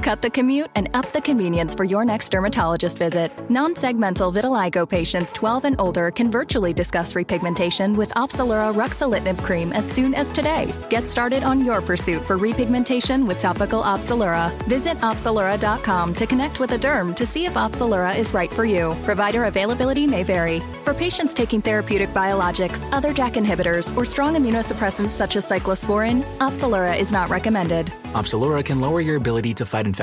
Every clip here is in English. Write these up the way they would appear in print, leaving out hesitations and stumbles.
Cut the commute and up the convenience for your next dermatologist visit. Non-segmental vitiligo patients 12 and older can virtually discuss repigmentation with Opzelura ruxolitinib cream as soon as today. Get started on your pursuit for repigmentation with topical Opzelura. Visit Opzelura.com to connect with a derm to see if Opzelura is right for you. Provider availability may vary. For patients taking therapeutic biologics, other JAK inhibitors, or strong immunosuppressants such as cyclosporin, Opzelura is not recommended. Opzelura can lower your ability to fight infections.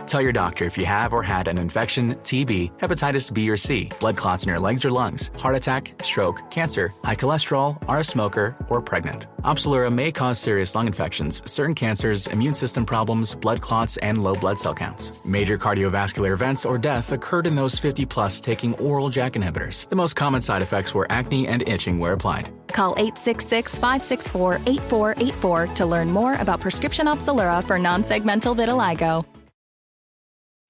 Tell your doctor if you have or had an infection, TB, hepatitis B or C, blood clots in your legs or lungs, heart attack, stroke, cancer, high cholesterol, are a smoker, or pregnant. Opzelura may cause serious lung infections, certain cancers, immune system problems, blood clots, and low blood cell counts. Major cardiovascular events or death occurred in those 50 plus taking oral JAK inhibitors. The most common side effects were acne and itching where applied. Call 866-564-8484 to learn more about prescription Opzelura for non-segmental vitiligo.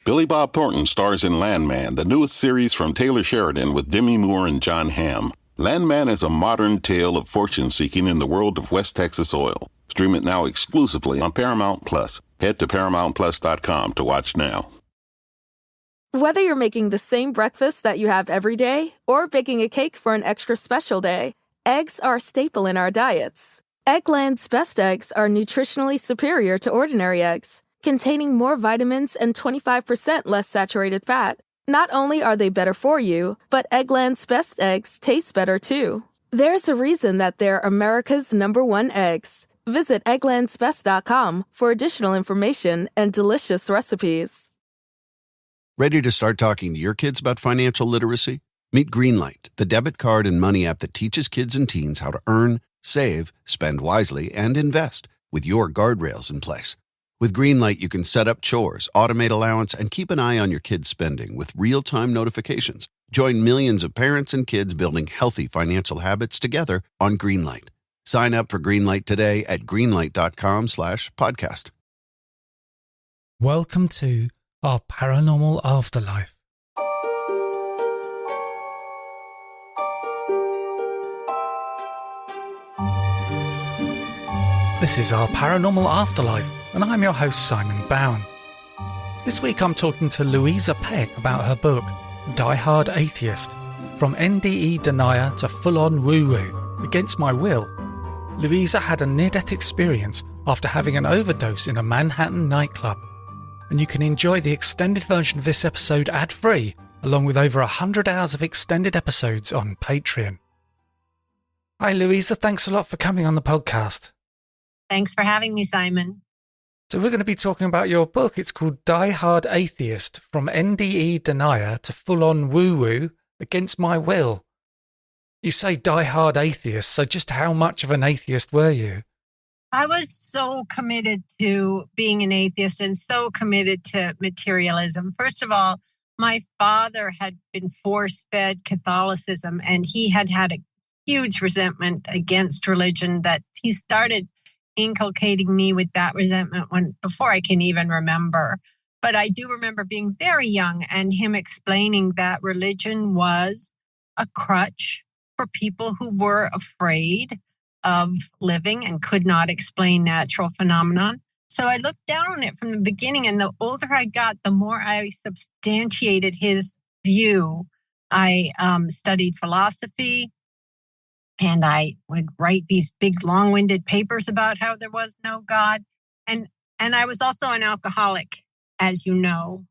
Billy Bob Thornton stars in Landman, the newest series from Taylor Sheridan with Demi Moore and John Hamm. Landman is a modern tale of fortune-seeking in the world of West Texas oil. Stream it now exclusively on Paramount+. Head to ParamountPlus.com to watch now. Whether you're making the same breakfast that you have every day or baking a cake for an extra special day, eggs are a staple in our diets. Eggland's best eggs are nutritionally superior to ordinary eggs, containing more vitamins and 25% less saturated fat. Not only are they better for you, but Eggland's best eggs taste better too. There's a reason that they're America's #1 eggs. Visit egglandsbest.com for additional information and delicious recipes. Ready to start talking to your kids about financial literacy? Meet Greenlight, the debit card and money app that teaches kids and teens how to earn, save, spend wisely, and invest with your guardrails in place. With Greenlight, you can set up chores, automate allowance, and keep an eye on your kids' spending with real-time notifications. Join millions of parents and kids building healthy financial habits together on Greenlight. Sign up for Greenlight today at greenlight.com/podcast. Welcome to our paranormal afterlife. This is our paranormal afterlife, and I'm your host, Simon Bowen. This week I'm talking to Louisa Peck about her book, Die Hard Atheist, From NDE Denier to Full-On Woo-Woo, Against My Will. Louisa had a near-death experience after having an overdose in a Manhattan nightclub, and you can enjoy the extended version of this episode ad-free, along with over 100 hours of extended episodes on Patreon. Hi Louisa, thanks a lot for coming on the podcast. Thanks for having me, Simon. So we're going to be talking about your book. It's called Die Hard Atheist, From NDE Denier to Full-On Woo-Woo, Against My Will. You say Die Hard Atheist, so just how much of an atheist were you? I was so committed to being an atheist and so committed to materialism. First of all, my father had been force-fed Catholicism, and he had had a huge resentment against religion that he started inculcating me with that resentment before I can even remember. But I do remember being very young and him explaining that religion was a crutch for people who were afraid of living and could not explain natural phenomenon. So I looked down on it from the beginning, and the older I got, the more I substantiated his view. I studied philosophy, and I would write these big, long-winded papers about how there was no God. And I was also an alcoholic, as you know.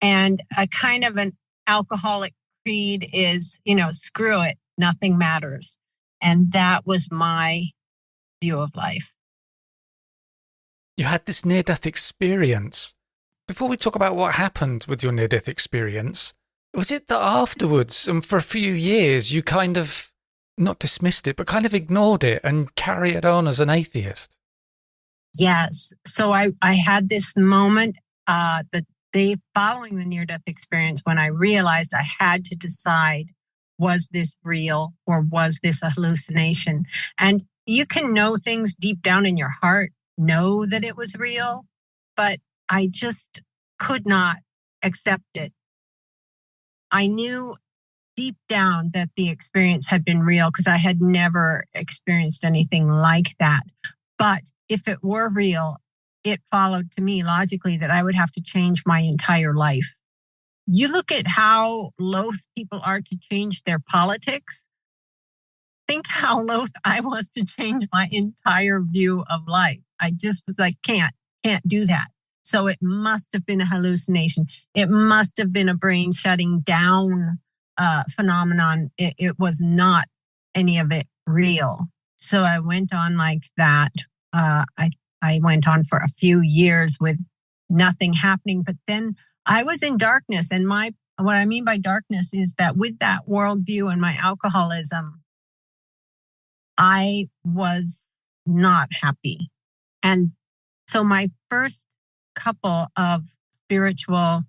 And a kind of an alcoholic creed is, screw it, nothing matters. And that was my view of life. You had this near-death experience. Before we talk about what happened with your near-death experience, was it that afterwards, and for a few years, you kind of not dismissed it, but kind of ignored it and carried on as an atheist? Yes. So I had this moment the day following the near-death experience when I realized I had to decide, was this real or was this a hallucination? And you can know things deep down in your heart, know that it was real, but I just could not accept it. I knew deep down that the experience had been real because I had never experienced anything like that. But if it were real, it followed to me logically that I would have to change my entire life. You look at how loath people are to change their politics. Think how loath I was to change my entire view of life. I just was like, can't do that. So it must have been a hallucination. It must have been a brain shutting down phenomenon. It was not any of it real. So I went on like that. I went on for a few years with nothing happening, but then I was in darkness. And what I mean by darkness is that with that worldview and my alcoholism, I was not happy. And so my first couple of spiritual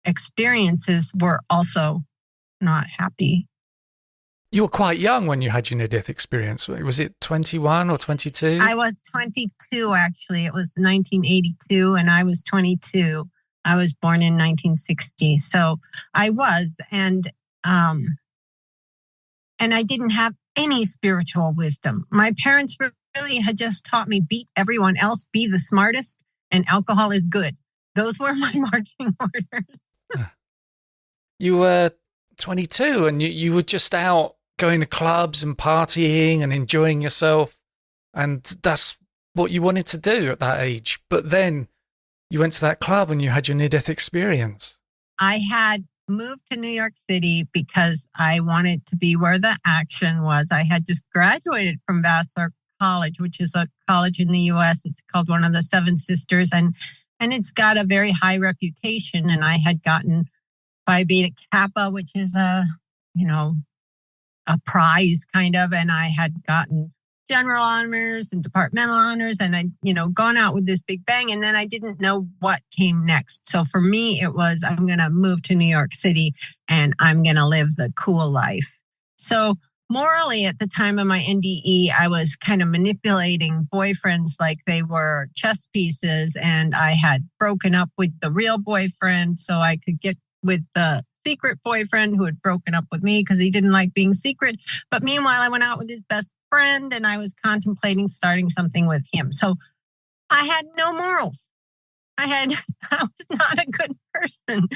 experiences were also not happy. You were quite young when you had your near-death experience. Was it 21 or 22? I was 22, actually. It was 1982, and I was 22. I was born in 1960. So I was, and I didn't have any spiritual wisdom. My parents really had just taught me, beat everyone else, be the smartest, and alcohol is good. Those were my marching orders. You were 22 and you were just out going to clubs and partying and enjoying yourself. And that's what you wanted to do at that age. But then you went to that club and you had your near-death experience. I had moved to New York City because I wanted to be where the action was. I had just graduated from Vassar College, which is a college in the U.S. It's called one of the Seven Sisters, and it's got a very high reputation. And I had gotten Phi Beta Kappa, which is a prize kind of, and I had gotten general honors and departmental honors, and I'd, gone out with this big bang, and then I didn't know what came next. So for me, it was, I'm going to move to New York City and I'm going to live the cool life. So morally, at the time of my NDE, I was kind of manipulating boyfriends like they were chess pieces, and I had broken up with the real boyfriend so I could get with the secret boyfriend who had broken up with me because he didn't like being secret. But meanwhile, I went out with his best friend and I was contemplating starting something with him. So I had no morals. I was not a good person.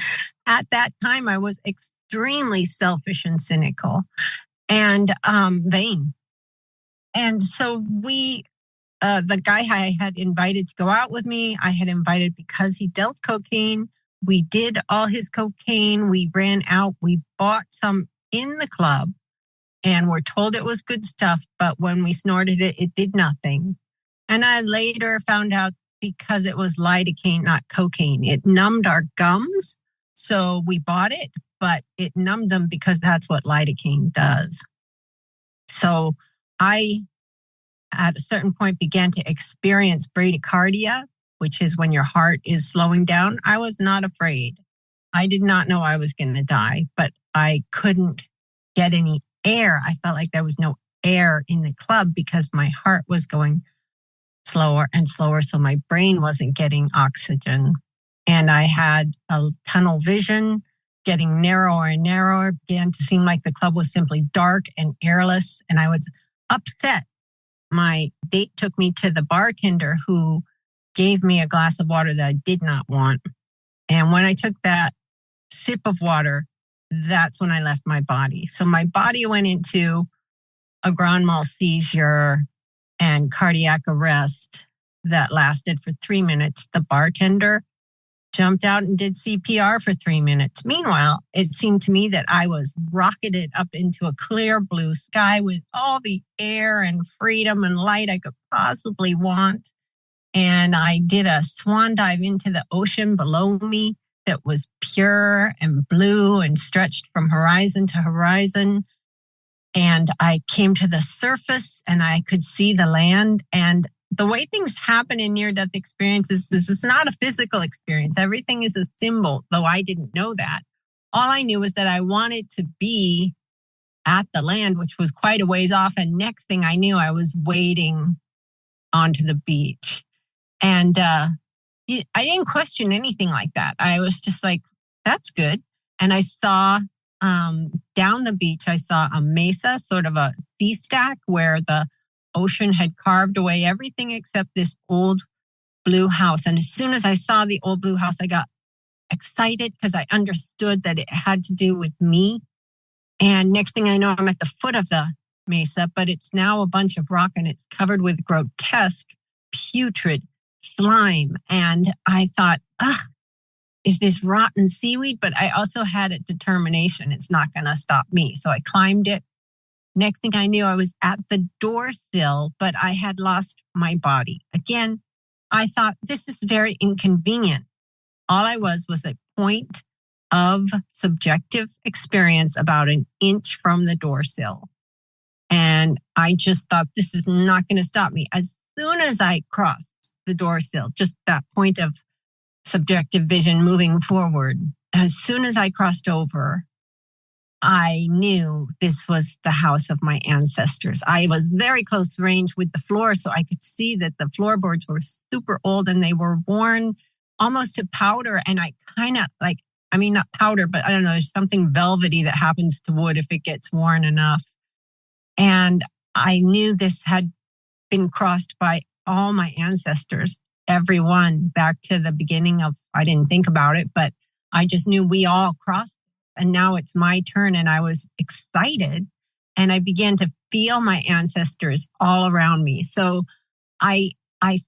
At that time, I was extremely selfish and cynical and vain. And so the guy I had invited to go out with me, I had invited because he dealt cocaine. We did all his cocaine. We ran out. We bought some in the club and were told it was good stuff. But when we snorted it, it did nothing. And I later found out because it was lidocaine, not cocaine. It numbed our gums. So we bought it, but it numbed them because that's what lidocaine does. So I, at a certain point, began to experience bradycardia, which is when your heart is slowing down. I was not afraid. I did not know I was going to die, but I couldn't get any air. I felt like there was no air in the club because my heart was going slower and slower. So my brain wasn't getting oxygen. And I had a tunnel vision getting narrower and narrower. It began to seem like the club was simply dark and airless. And I was upset. My date took me to the bartender who gave me a glass of water that I did not want. And when I took that sip of water, that's when I left my body. So my body went into a grand mal seizure and cardiac arrest that lasted for 3 minutes. The bartender jumped out and did CPR for 3 minutes. Meanwhile, it seemed to me that I was rocketed up into a clear blue sky with all the air and freedom and light I could possibly want. And I did a swan dive into the ocean below me that was pure and blue and stretched from horizon to horizon. And I came to the surface and I could see the land. And the way things happen in near-death experiences, this is not a physical experience. Everything is a symbol, though I didn't know that. All I knew was that I wanted to be at the land, which was quite a ways off. And next thing I knew, I was wading onto the beach. And I didn't question anything like that. I was just like, that's good. And I saw down the beach, I saw a mesa, sort of a sea stack where the ocean had carved away everything except this old blue house. And as soon as I saw the old blue house, I got excited because I understood that it had to do with me. And next thing I know, I'm at the foot of the mesa, but it's now a bunch of rock and it's covered with grotesque, putrid slime. And I thought, is this rotten seaweed? But I also had a determination. It's not going to stop me. So I climbed it. Next thing I knew, I was at the door sill, but I had lost my body. Again, I thought this is very inconvenient. All I was a point of subjective experience about an inch from the door sill. And I just thought, this is not going to stop me. As soon as I crossed the door sill, just that point of subjective vision moving forward, as soon as I crossed over, I knew this was the house of my ancestors. I was very close range with the floor, so I could see that the floorboards were super old and they were worn almost to powder. And I kind of not powder, but I don't know, there's something velvety that happens to wood if it gets worn enough. And I knew this had been crossed by all my ancestors, everyone back to the beginning of, I didn't think about it, but I just knew we all crossed. And now it's my turn. And I was excited. And I began to feel my ancestors all around me. So I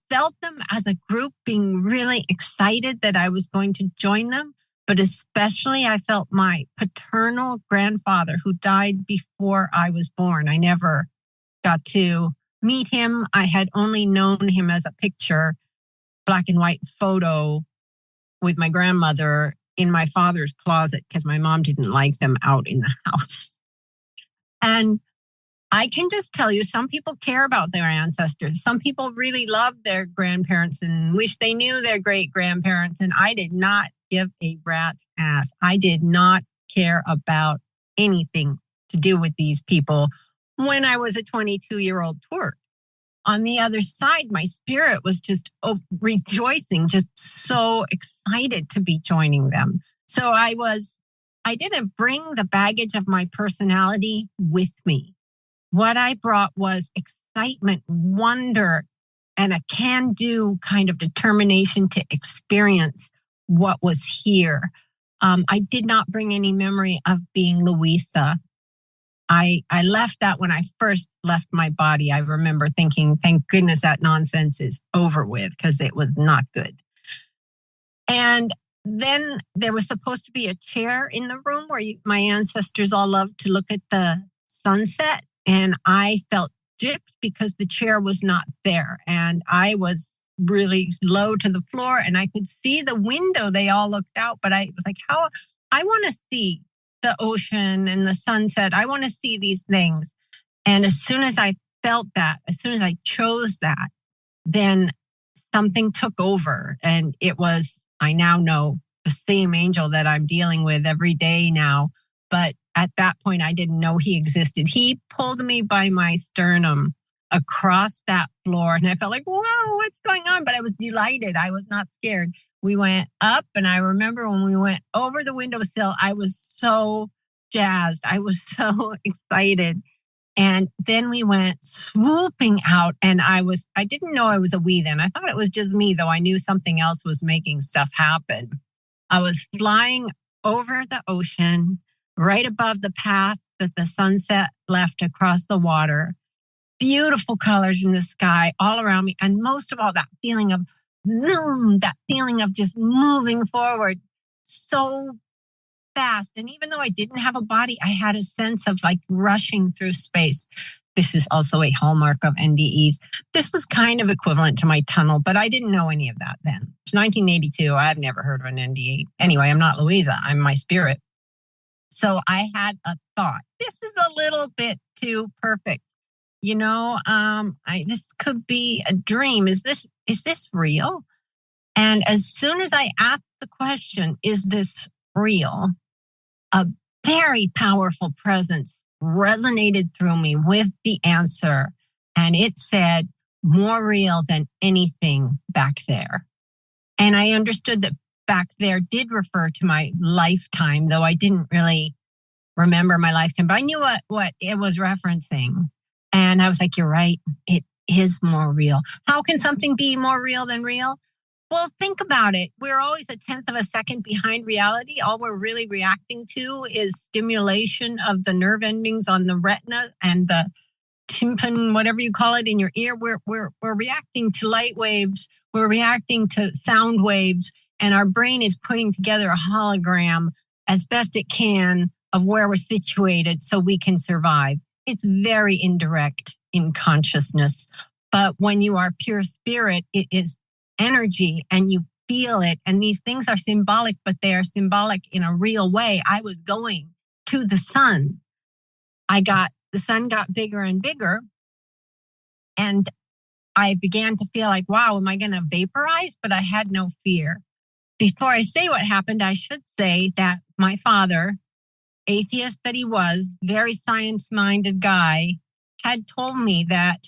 felt them as a group being really excited that I was going to join them. But especially I felt my paternal grandfather who died before I was born. I never got to meet him. I had only known him as a picture, black and white photo with my grandmother in my father's closet because my mom didn't like them out in the house. And I can just tell you, some people care about their ancestors. Some people really love their grandparents and wish they knew their great grandparents. And I did not give a rat's ass. I did not care about anything to do with these people when I was a 22-year-old tour. On the other side, my spirit was just rejoicing, just so excited to be joining them. So I didn't bring the baggage of my personality with me. What I brought was excitement, wonder, and a can-do kind of determination to experience what was here. I did not bring any memory of being Louisa. I left that when I first left my body. I remember thinking, thank goodness that nonsense is over with, because it was not good. And then there was supposed to be a chair in the room where my ancestors all loved to look at the sunset. And I felt gypped because the chair was not there. And I was really low to the floor and I could see the window. They all looked out, but I was like, how I want to see the ocean and the sunset. I want to see these things. And as soon as I felt that, as soon as I chose that, then something took over. And it was, I now know, the same angel that I'm dealing with every day now. But at that point, I didn't know he existed. He pulled me by my sternum across that floor. And I felt like, whoa, what's going on? But I was delighted. I was not scared. We went up. And I remember when we went over the windowsill, I was so jazzed. I was so excited. And then we went swooping out. And I didn't know I was a we then. I thought it was just me, though I knew something else was making stuff happen. I was flying over the ocean, right above the path that the sunset left across the water. Beautiful colors in the sky all around me. And most of all, that feeling of zoom, that feeling of just moving forward so fast. And even though I didn't have a body, I had a sense of like rushing through space. This is also a hallmark of NDEs. This was kind of equivalent to my tunnel, but I didn't know any of that then. It's 1982. I've never heard of an NDE. Anyway, I'm not Louisa. I'm my spirit. So I had a thought. This is a little bit too perfect. You know, this could be a dream. Is this real? And as soon as I asked the question, is this real? A very powerful presence resonated through me with the answer. And it said, more real than anything back there. And I understood that back there did refer to my lifetime, though I didn't really remember my lifetime, but I knew what it was referencing. And I was like, you're right. It is more real. How can something be more real than real? Well, think about it. We're always a tenth of a second behind reality. All we're really reacting to is stimulation of the nerve endings on the retina and the tympan, whatever you call it, in your ear. We're reacting to light waves. We're reacting to sound waves, and our brain is putting together a hologram as best it can of where we're situated so we can survive. It's very indirect in consciousness. But when you are pure spirit, it is energy and you feel it. And these things are symbolic, but they are symbolic in a real way. I was going to the sun. The sun got bigger and bigger. And I began to feel like, wow, am I going to vaporize? But I had no fear. Before I say what happened, I should say that my father, atheist that he was, very science-minded guy, had told me that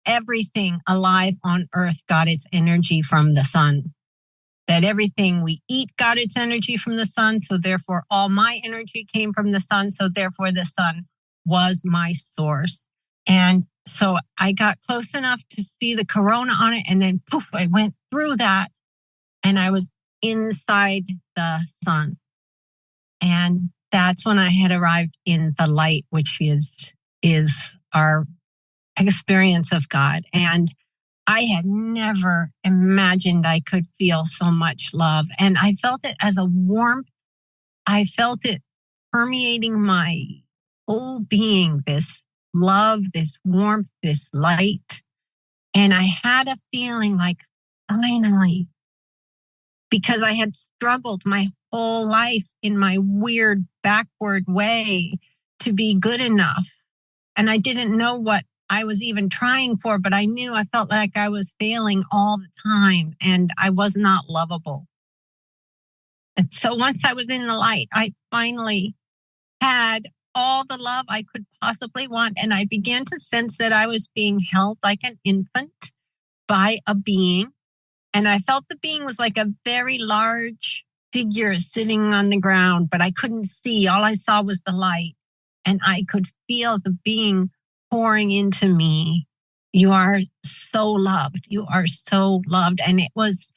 everything alive on earth got its energy from the sun. That everything we eat got its energy from the sun. So therefore, all my energy came from the sun. So therefore, the sun was my source. And so I got close enough to see the corona on it. And then poof, I went through that and I was inside the sun. And that's when I had arrived in the light, which is our experience of God. And I had never imagined I could feel so much love. And I felt it as a warmth. I felt it permeating my whole being, this love, this warmth, this light. And I had a feeling like, finally, because I had struggled my whole life in my weird backward way to be good enough. And I didn't know what I was even trying for, but I knew I felt like I was failing all the time and I was not lovable. And so once I was in the light, I finally had all the love I could possibly want. And I began to sense that I was being held like an infant by a being. And I felt the being was like a very large figure sitting on the ground, but I couldn't see. All I saw was the light. And I could feel the being pouring into me. You are so loved. You are so loved. And it was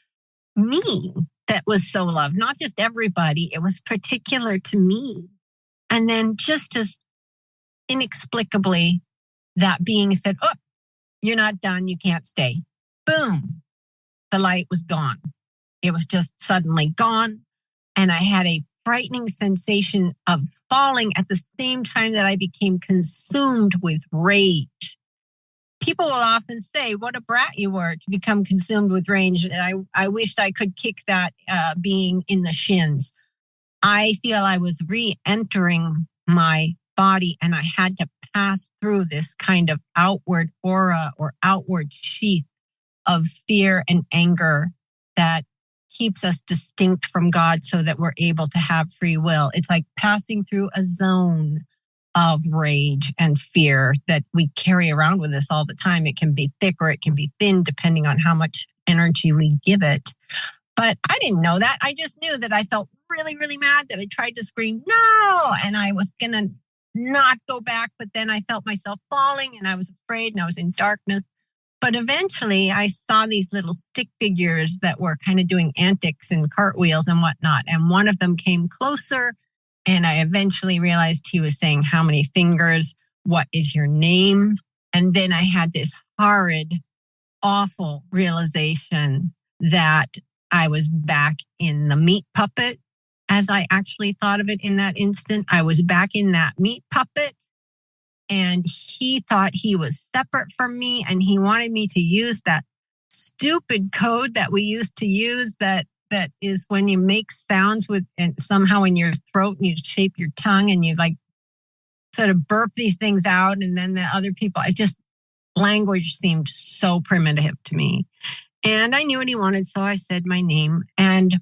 me that was so loved, not just everybody. It was particular to me. And then just as inexplicably, that being said, oh, you're not done. You can't stay. Boom. The light was gone. It was just suddenly gone. And I had a frightening sensation of falling at the same time that I became consumed with rage. People will often say, what a brat you were to become consumed with rage. And I wished I could kick that being in the shins. I feel I was re-entering my body and I had to pass through this kind of outward aura or outward sheath of fear and anger that keeps us distinct from God so that we're able to have free will. It's like passing through a zone of rage and fear that we carry around with us all the time. It can be thick or it can be thin, depending on how much energy we give it. But I didn't know that. I just knew that I felt really, really mad that I tried to scream, no, and I was going to not go back. But then I felt myself falling and I was afraid and I was in darkness. But eventually I saw these little stick figures that were kind of doing antics and cartwheels and whatnot. And one of them came closer and I eventually realized he was saying, how many fingers? What is your name? And then I had this horrid, awful realization that I was back in the meat puppet. As I actually thought of it in that instant, I was back in that meat puppet. And he thought he was separate from me and he wanted me to use that stupid code that we used to use that is when you make sounds with and somehow in your throat and you shape your tongue and you like sort of burp these things out. And then the other people, language seemed so primitive to me. And I knew what he wanted. So I said my name and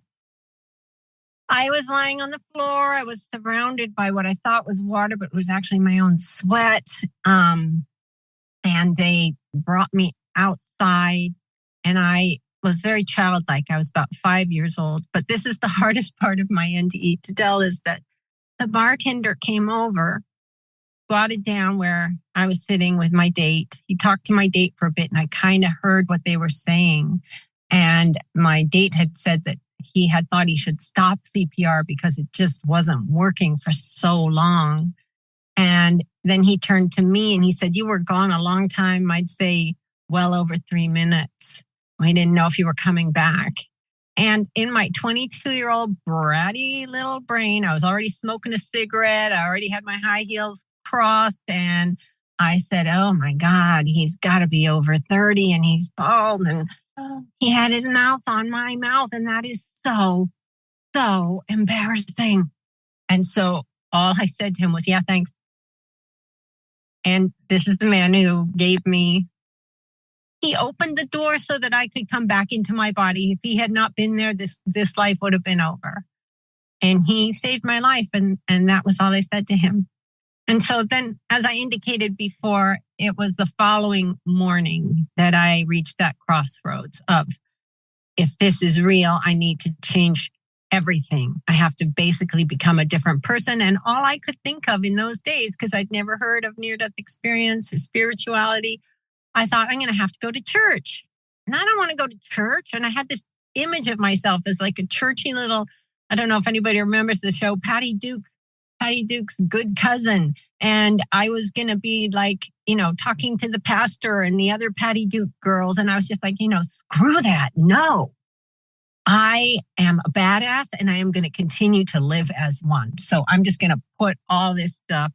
I was lying on the floor. I was surrounded by what I thought was water, but it was actually my own sweat. And they brought me outside and I was very childlike. I was about 5 years old, but this is the hardest part of my NDE to tell is that the bartender came over, squatted down where I was sitting with my date. He talked to my date for a bit and I kind of heard what they were saying. And my date had said that he had thought he should stop CPR because it just wasn't working for so long. And then he turned to me and he said, "You were gone a long time. I'd say well over 3 minutes. We didn't know if you were coming back." And in my 22-year-old bratty little brain, I was already smoking a cigarette. I already had my high heels crossed. And I said, "Oh my God, he's got to be over 30 and he's bald and he had his mouth on my mouth. And that is so, so embarrassing." And so all I said to him was, "Yeah, thanks." And this is the man who gave me, he opened the door so that I could come back into my body. If he had not been there, this life would have been over. And he saved my life. And that was all I said to him. And so then, as I indicated before, it was the following morning that I reached that crossroads of, if this is real, I need to change everything. I have to basically become a different person. And all I could think of in those days, because I'd never heard of near-death experience or spirituality, I thought, I'm going to have to go to church. And I don't want to go to church. And I had this image of myself as like a churchy little, I don't know if anybody remembers the show, Patty Duke's good cousin. And I was going to be like, talking to the pastor and the other Patty Duke girls. And I was just like, screw that. No, I am a badass and I am going to continue to live as one. So I'm just going to put all this stuff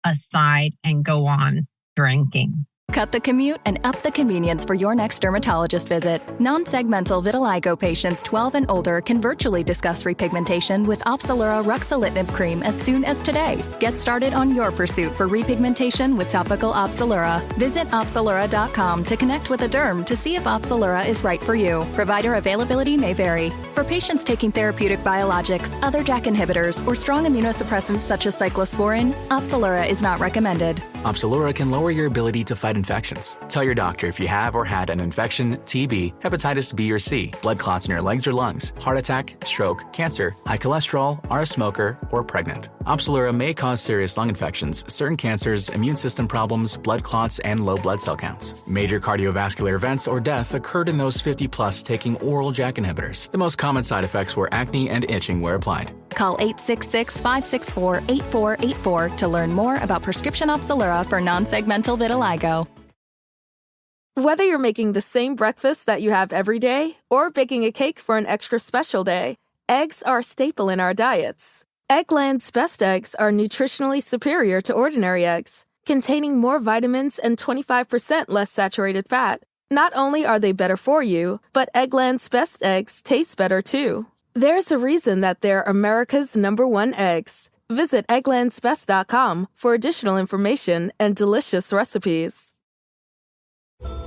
aside and go on drinking. Cut the commute and up the convenience for your next dermatologist visit. Non-segmental vitiligo patients 12 and older can virtually discuss repigmentation with Opzelura ruxolitinib cream as soon as today. Get started on your pursuit for repigmentation with topical Opzelura. Visit Opzelura.com to connect with a derm to see if Opzelura is right for you. Provider availability may vary. For patients taking therapeutic biologics, other JAK inhibitors, or strong immunosuppressants such as cyclosporin, Opzelura is not recommended. Opzelura can lower your ability to fight infections. Tell your doctor if you have or had an infection, TB, hepatitis B or C, blood clots in your legs or lungs, heart attack, stroke, cancer, high cholesterol, are a smoker, or pregnant. Opzelura may cause serious lung infections, certain cancers, immune system problems, blood clots, and low blood cell counts. Major cardiovascular events or death occurred in those 50 plus taking oral JAK inhibitors. The most common side effects were acne and itching where applied. Call 866-564-8484 to learn more about prescription Opzelura for non-segmental vitiligo. Whether you're making the same breakfast that you have every day or baking a cake for an extra special day, eggs are a staple in our diets. Eggland's Best Eggs are nutritionally superior to ordinary eggs, containing more vitamins and 25% less saturated fat. Not only are they better for you, but Eggland's Best Eggs taste better too. There's a reason that they're America's #1 eggs. Visit egglandsbest.com for additional information and delicious recipes.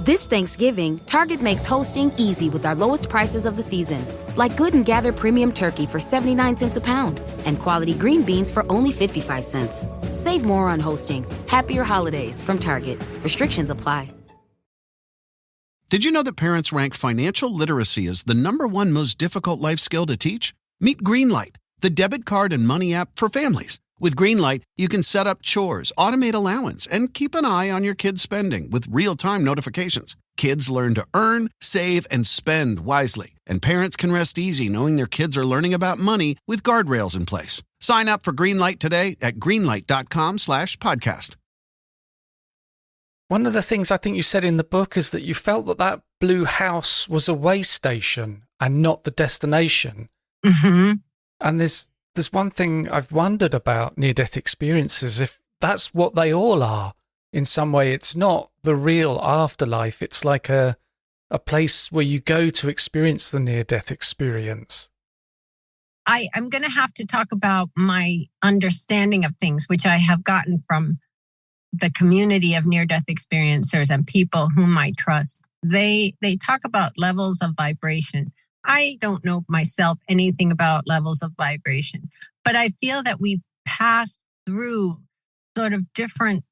This Thanksgiving, Target makes hosting easy with our lowest prices of the season. Like Good and Gather premium turkey for 79 cents a pound and quality green beans for only 55 cents. Save more on hosting. Happier holidays from Target. Restrictions apply. Did you know that parents rank financial literacy as the #1 most difficult life skill to teach? Meet Greenlight, the debit card and money app for families. With Greenlight, you can set up chores, automate allowance, and keep an eye on your kids' spending with real-time notifications. Kids learn to earn, save, and spend wisely. And parents can rest easy knowing their kids are learning about money with guardrails in place. Sign up for Greenlight today at greenlight.com/podcast. One of the things I think you said in the book is that you felt that blue house was a way station and not the destination. Mm-hmm. And there's one thing I've wondered about near-death experiences, if that's what they all are. In some way, it's not the real afterlife. It's like a place where you go to experience the near-death experience. I'm going to have to talk about my understanding of things, which I have gotten from the community of near-death experiencers and people whom I trust. They talk about levels of vibration. I don't know myself anything about levels of vibration, but I feel that we pass through sort of different,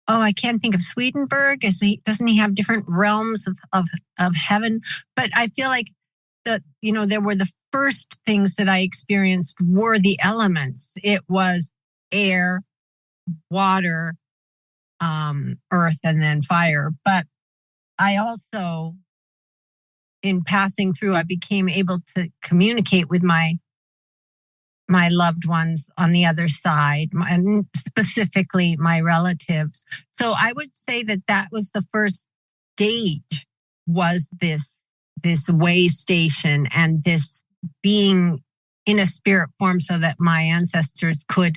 I can't think of Swedenborg. Doesn't he have different realms of heaven? But I feel like that, there were the first things that I experienced were the elements. It was air, water, earth, and then fire. But I also in passing through, I became able to communicate with my loved ones on the other side, and specifically my relatives. So I would say that was the first stage, was this way station and this being in a spirit form so that my ancestors could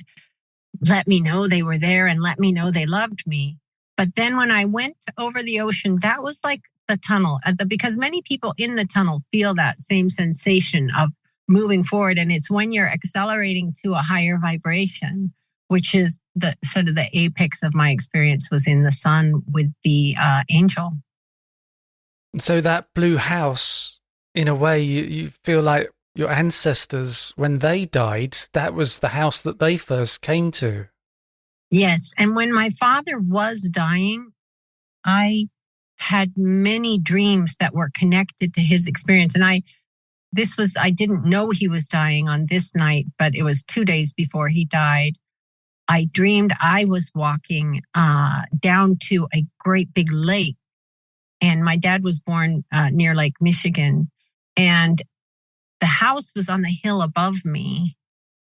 let me know they were there and let me know they loved me. But then when I went over the ocean, that was like the tunnel, because many people in the tunnel feel that same sensation of moving forward. And it's when you're accelerating to a higher vibration, which is the sort of the apex of my experience, was in the sun with the angel. So that blue house, in a way, you feel like your ancestors, when they died, that was the house that they first came to. Yes. And when my father was dying, I had many dreams that were connected to his experience. And I didn't know he was dying on this night, but it was 2 days before he died. I dreamed I was walking down to a great big lake. And my dad was born near Lake Michigan. And the house was on the hill above me.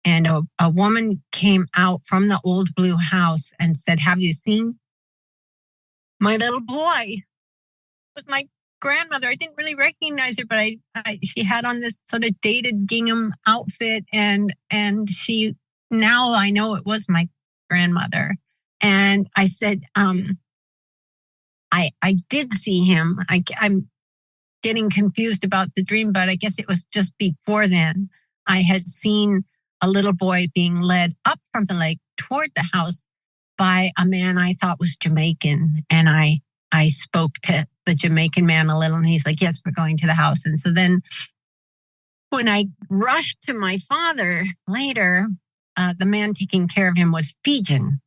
And a woman came out from the old blue house and said, "Have you seen my little boy?" It was my grandmother. I didn't really recognize her, but she had on this sort of dated gingham outfit. And now I know it was my grandmother. And I said, I did see him. I'm getting confused about the dream, but I guess it was just before then. I had seen a little boy being led up from the lake toward the house by a man I thought was Jamaican. And I spoke to the Jamaican man a little, and he's like, "Yes, we're going to the house." And so then when I rushed to my father later, the man taking care of him was Fijian.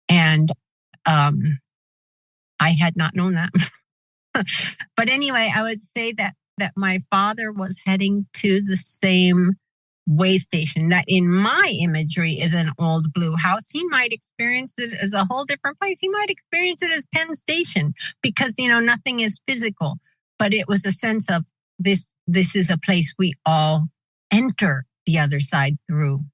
And I had not known that. But anyway, I would say that my father was heading to the same way station that in my imagery is an old blue house. He might experience it as a whole different place. He might experience it as Penn Station, because, nothing is physical. But it was a sense of this is a place we all enter the other side through.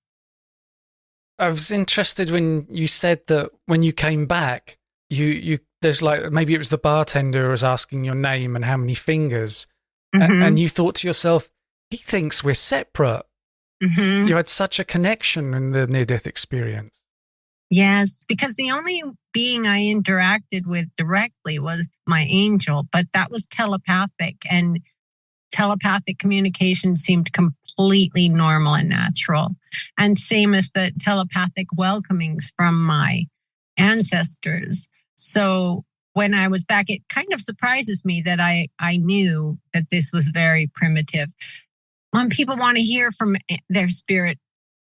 I was interested when you said that when you came back, you there's like, maybe it was the bartender who was asking your name and how many fingers. Mm-hmm. And you thought to yourself, he thinks we're separate. Mm-hmm. You had such a connection in the near-death experience. Yes, because the only being I interacted with directly was my angel, but that was telepathic, and telepathic communication seemed completely normal and natural. And same as the telepathic welcomings from my ancestors. So when I was back, it kind of surprises me that I knew that this was very primitive. When people want to hear from their spirit,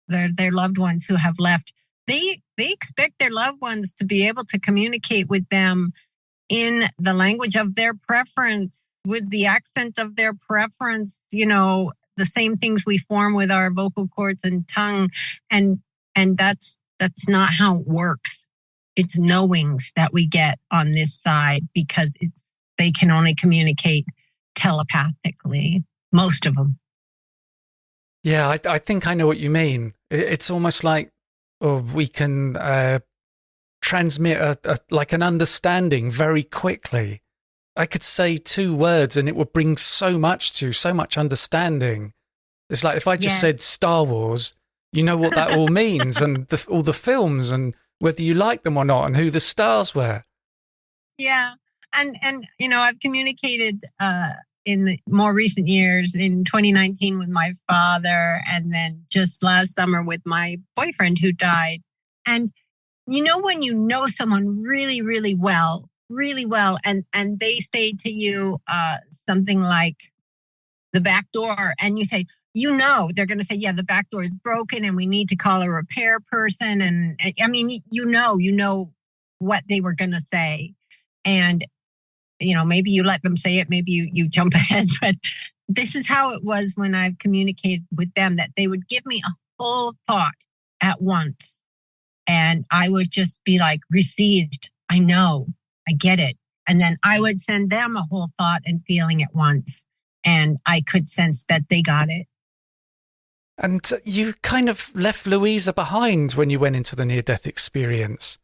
their loved ones who have left, they expect their loved ones to be able to communicate with them in the language of their preference, with the accent of their preference, the same things we form with our vocal cords and tongue. And that's not how it works. It's knowings that we get on this side, because they can only communicate telepathically, most of them. Yeah, I think I know what you mean. It's almost like we can transmit like an understanding very quickly. I could say 2 words and it would bring so much understanding. It's like if I just said Star Wars, you know what that all means, and all the films, and whether you like them or not, and who the stars were. Yeah. And I've communicated in the more recent years, in 2019 with my father, and then just last summer with my boyfriend who died. And when you know someone really, really well, and they say to you something like the back door, and you say, they're going to say, yeah, the back door is broken and we need to call a repair person. And I mean, you know what they were going to say. And, maybe you let them say it, maybe you jump ahead, but this is how it was when I've communicated with them, that they would give me a whole thought at once. And I would just be like, received. I know, I get it. And then I would send them a whole thought and feeling at once. And I could sense that they got it. And you kind of left Louisa behind when you went into the near-death experience.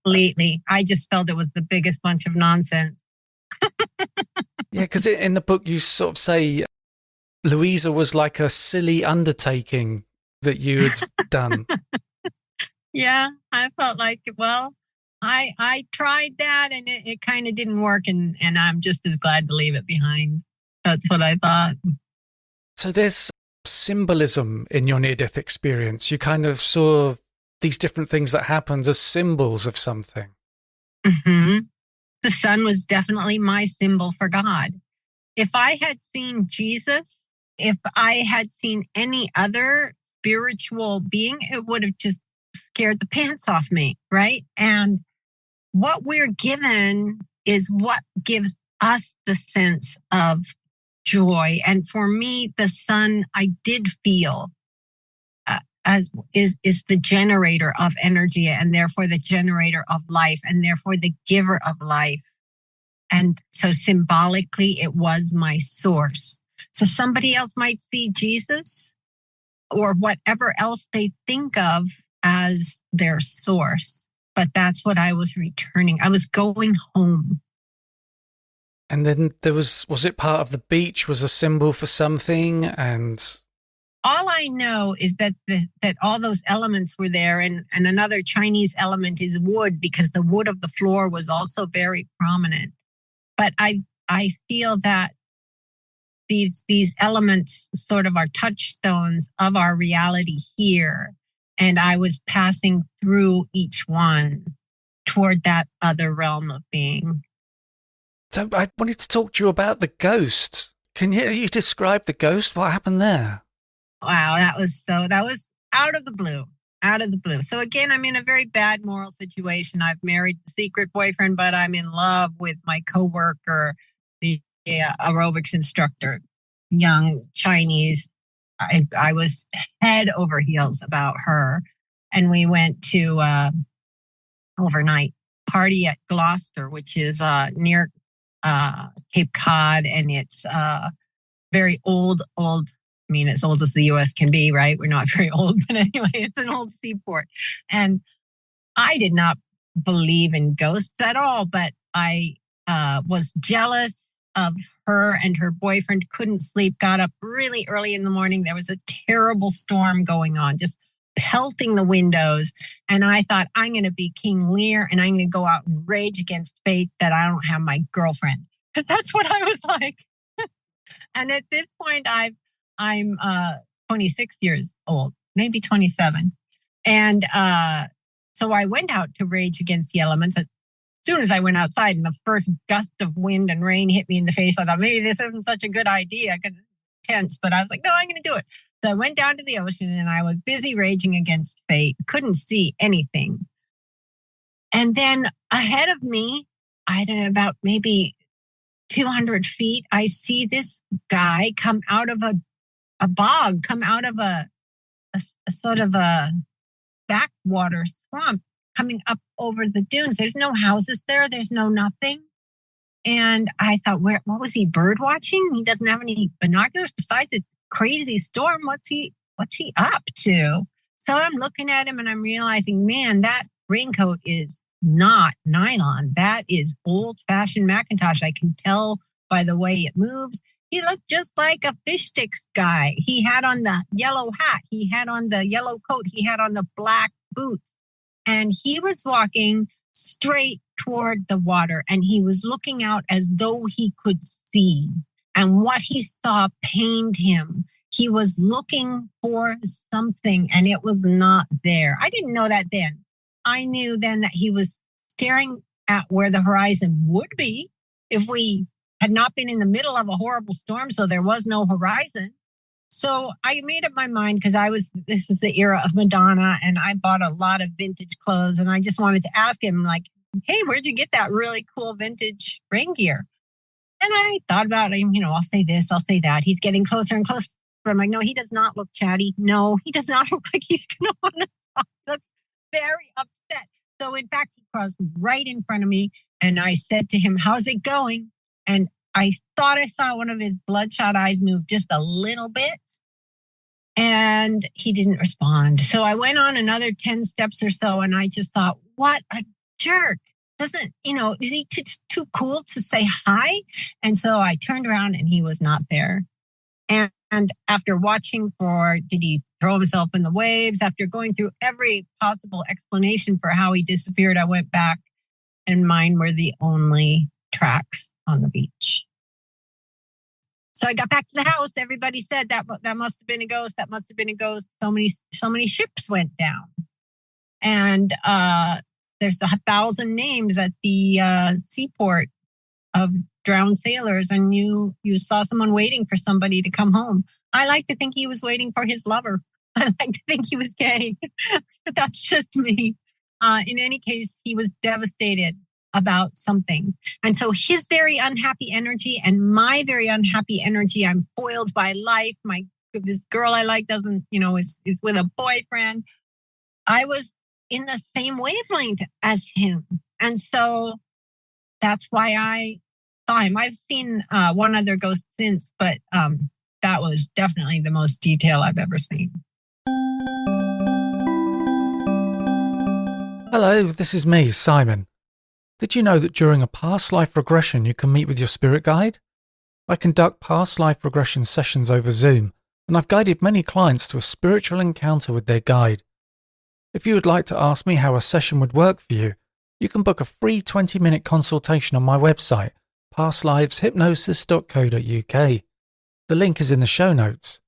Completely. I just felt it was the biggest bunch of nonsense. Yeah, because in the book you sort of say Louisa was like a silly undertaking that you had done. Yeah, I felt like, well, I tried that and it kind of didn't work. And I'm just as glad to leave it behind. That's what I thought. So there's symbolism in your near-death experience. You kind of saw these different things that happened as symbols of something. Mm-hmm. The sun was definitely my symbol for God. If I had seen Jesus, if I had seen any other spiritual being, it would have just scared the pants off me, right? And what we're given is what gives us the sense of joy. And for me, the sun, I did feel is the generator of energy and therefore the generator of life and therefore the giver of life. And so symbolically, it was my source. So somebody else might see Jesus or whatever else they think of as their source. But that's what I was returning. I was going home. And then there was it part of the beach was a symbol for something? And all I know is that that all those elements were there. And another Chinese element is wood, because the wood of the floor was also very prominent. But I feel that these elements sort of are touchstones of our reality here. And I was passing through each one toward that other realm of being. So I wanted to talk to you about the ghost. Can you describe the ghost? What happened there? Wow, that was out of the blue. Out of the blue. So again, I'm in a very bad moral situation. I've married the secret boyfriend, but I'm in love with my coworker, the aerobics instructor, young Chinese. I was head over heels about her. And we went to overnight party at Gloucester, which is near Cape Cod. And it's very old. I mean, as old as the U.S. can be, right? We're not very old, but anyway, it's an old seaport. And I did not believe in ghosts at all, but I was jealous of her and her boyfriend, couldn't sleep, got up really early in the morning. There was a terrible storm going on, just pelting the windows. And I thought, I'm going to be King Lear and I'm going to go out and rage against fate that I don't have my girlfriend. Because that's what I was like. And at this point, I'm 26 years old, maybe 27. And so I went out to rage against the elements. As soon as I went outside and the first gust of wind and rain hit me in the face, I thought, maybe this isn't such a good idea because it's tense. But I was like, no, I'm going to do it. So I went down to the ocean and I was busy raging against fate. Couldn't see anything. And then ahead of me, I don't know, about maybe 200 feet, I see this guy come out of a bog, come out of a sort of a backwater swamp, coming up over the dunes. There's no houses there. There's no nothing. And I thought, what was he bird watching? He doesn't have any binoculars besides the crazy storm. What's he up to? So I'm looking at him and I'm realizing, man, that raincoat is not nylon. That is old-fashioned Macintosh. I can tell by the way it moves. He looked just like a fish sticks guy. He had on the yellow hat. He had on the yellow coat. He had on the black boots. And he was walking straight toward the water. And he was looking out as though he could see. And what he saw pained him. He was looking for something and it was not there. I didn't know that then. I knew then that he was staring at where the horizon would be if we had not been in the middle of a horrible storm, so there was no horizon. So I made up my mind because this was the era of Madonna and I bought a lot of vintage clothes and I just wanted to ask him like, hey, where'd you get that really cool vintage rain gear? And I thought about him, I'll say this, I'll say that. He's getting closer and closer. I'm like, no, he does not look chatty. No, he does not look like he's going to want to talk. He looks very upset. So in fact, he crossed right in front of me And I said to him, how's it going? And I thought I saw one of his bloodshot eyes move just a little bit. And he didn't respond. So I went on another 10 steps or so. And I just thought, what a jerk. Is he too cool to say hi? And so I turned around and he was not there. And after watching did he throw himself in the waves? After going through every possible explanation for how he disappeared, I went back and mine were the only tracks on the beach. So I got back to the house. Everybody said that must have been a ghost. That must have been a ghost. So many ships went down. And there's 1,000 names at the seaport of drowned sailors, and you saw someone waiting for somebody to come home. I like to think he was waiting for his lover. I like to think he was gay, but that's just me. In any case, he was devastated about something. And so his very unhappy energy and my very unhappy energy, I'm foiled by life. This girl I like doesn't, is with a boyfriend. I was in the same wavelength as him. And so that's why I saw him. I've seen one other ghost since, but that was definitely the most detail I've ever seen. Hello, this is me, Simon. Did you know that during a past life regression you can meet with your spirit guide? I conduct past life regression sessions over Zoom, and I've guided many clients to a spiritual encounter with their guide. If you would like to ask me how a session would work for you, you can book a free 20-minute consultation on my website, pastliveshypnosis.co.uk. The link is in the show notes.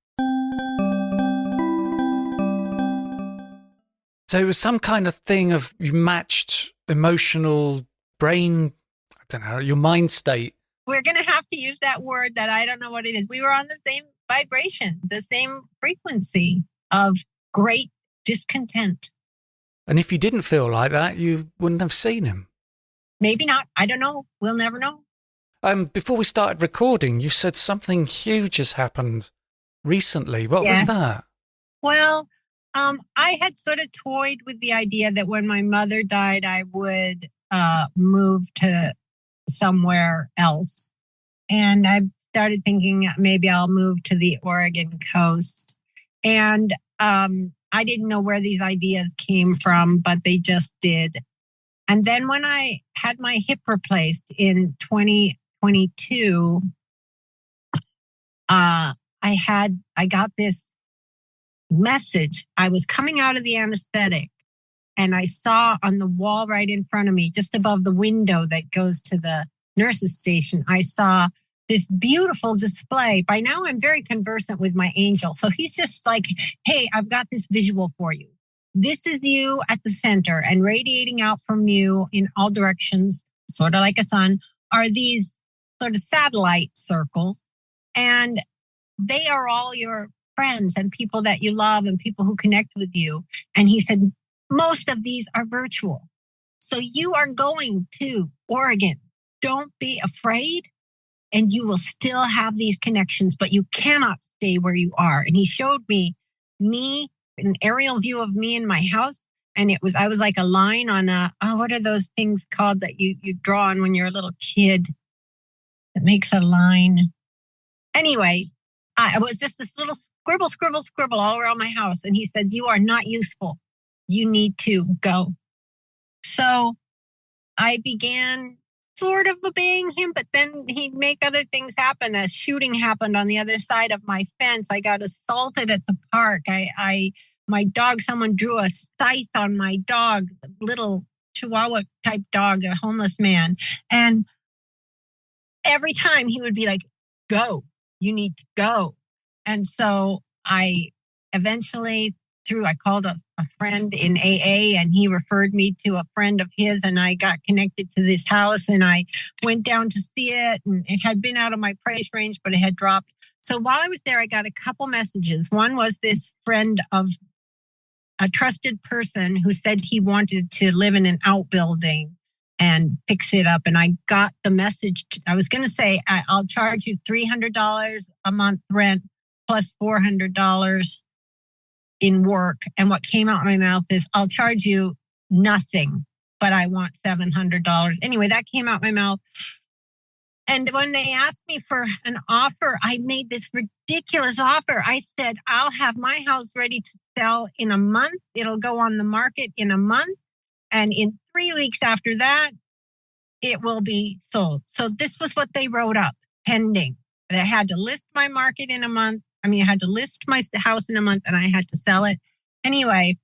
So it was some kind of thing of you matched emotional brain, I don't know, your mind state. We're going to have to use that word that I don't know what it is. We were on the same vibration, the same frequency of great discontent. And if you didn't feel like that, you wouldn't have seen him. Maybe not. I don't know. We'll never know. Before we started recording, you said something huge has happened recently. What was that? Well, I had sort of toyed with the idea that when my mother died, I would move to somewhere else. And I started thinking maybe I'll move to the Oregon coast. And I didn't know where these ideas came from, but they just did. And then when I had my hip replaced in 2022, I got this message. I was coming out of the anesthetic and I saw on the wall right in front of me, just above the window that goes to the nurse's station, I saw this beautiful display. By now I'm very conversant with my angel. So he's just like, hey, I've got this visual for you. This is you at the center, and radiating out from you in all directions, sort of like a sun, are these sort of satellite circles. And they are all your friends and people that you love and people who connect with you. And he said, most of these are virtual. So you are going to Oregon. Don't be afraid. And you will still have these connections, but you cannot stay where you are. And he showed me, an aerial view of me in my house. And I was like a line on what are those things called that you draw on when you're a little kid that makes a line? Anyway, I was just this little scribble all around my house. And he said, you are not useful. You need to go. So I began sort of obeying him, but then he'd make other things happen. A shooting happened on the other side of my fence. I got assaulted at the park. My dog, someone drew a scythe on my dog, little Chihuahua type dog, a homeless man. And every time he would be like, go, you need to go. And so I eventually I called a friend in AA, and he referred me to a friend of his, and I got connected to this house, and I went down to see it, and it had been out of my price range, but it had dropped. So while I was there, I got a couple messages. One was this friend of a trusted person who said he wanted to live in an outbuilding and fix it up. And I got the message. I was going to say, I'll charge you $300 a month rent plus $400 in work. And what came out of my mouth is, I'll charge you nothing but I want $700. Anyway, that came out my mouth. And when they asked me for an offer, I made this ridiculous offer. I said, I'll have my house ready to sell in a month. It'll go on the market in a month. And in 3 weeks after that, it will be sold. So this was what they wrote up, pending. I had to list my market in a month. I had to list my house in a month and I had to sell it. Anyway,